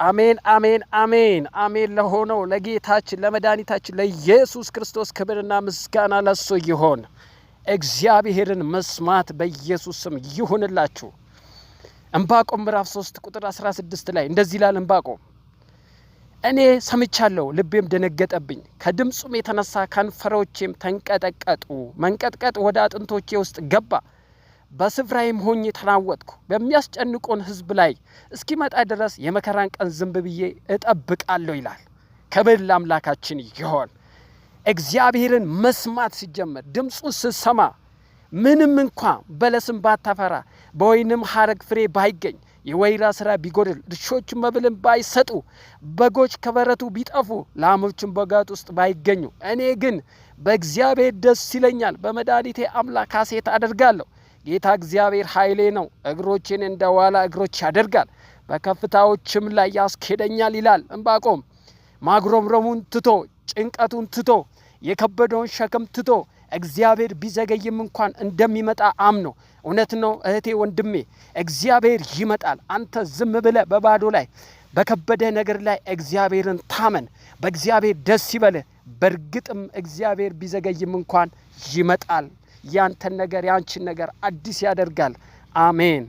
አሜን አሜን አሜን አሜን። ለሆነው ለጌታችን ለመድኃኒታችን ለኢየሱስ ክርስቶስ ክብርና ምስጋና ለሱ ይሁን። እግዚአብሔርን መስማት በኢየሱስ ስም ይሁንላችሁ። ዕንባቆም ምዕራፍ 3 ቁጥር 16 ላይ እንደዚህ ይላል ዕንባቆም፣ እኔ ሰምቻለሁ ልቤም ደነገጠብኝ፣ ከድምጹም የተነሳ ከንፈሮቼም ተንቀጠቀጡ። መንቀጥቀጥ ወደ አጥንቶቼ ውስጥ ገባ፣ በስፍራዬም ሆኜ ተናወጥኩ። በሚያስጨንቁን ሕዝብ ላይ እስኪመጣ ድረስ የመከራን ቀን ዝም ብዬ እጠብቃለሁ ይላል። ክብር ለአምላካችን ይሁን። እግዚአብሔርን መስማት ሲጀመር ድምፁን ስሰማ ምንም እንኳ በለስም ባታፈራ በወይንም ሐረግ ፍሬ ባይገኝ የወይራ ስራ ቢጎድል እርሾች መብልን ባይሰጡ በጎች ከበረቱ ቢጠፉ ላሞችም በጋጥ ውስጥ ባይገኙ እኔ ግን በእግዚአብሔር ደስ ይለኛል፣ በመድኃኒቴ አምላክ ሐሴት አደርጋለሁ። ጌታ እግዚአብሔር ኃይሌ ነው፣ እግሮቼን እንደ ዋላ እግሮች ያደርጋል፣ በከፍታዎችም ላይ ያስኬደኛል ይላል ዕንባቆም። ማጉረምረሙን ትቶ ጭንቀቱን ትቶ የከበደውን ሸክም ትቶ እግዚአብሔር ቢዘገይም እንኳን እንደሚመጣ አምኖ፣ እውነት ነው እህቴ ወንድሜ፣ እግዚአብሔር ይመጣል። አንተ ዝም ብለህ በባዶ ላይ በከበደ ነገር ላይ እግዚአብሔርን ታመን፣ በእግዚአብሔር ደስ ይበልህ። በእርግጥም እግዚአብሔር ቢዘገይም እንኳን ይመጣል። ያንተን ነገር ያንቺን ነገር አዲስ ያደርጋል። አሜን።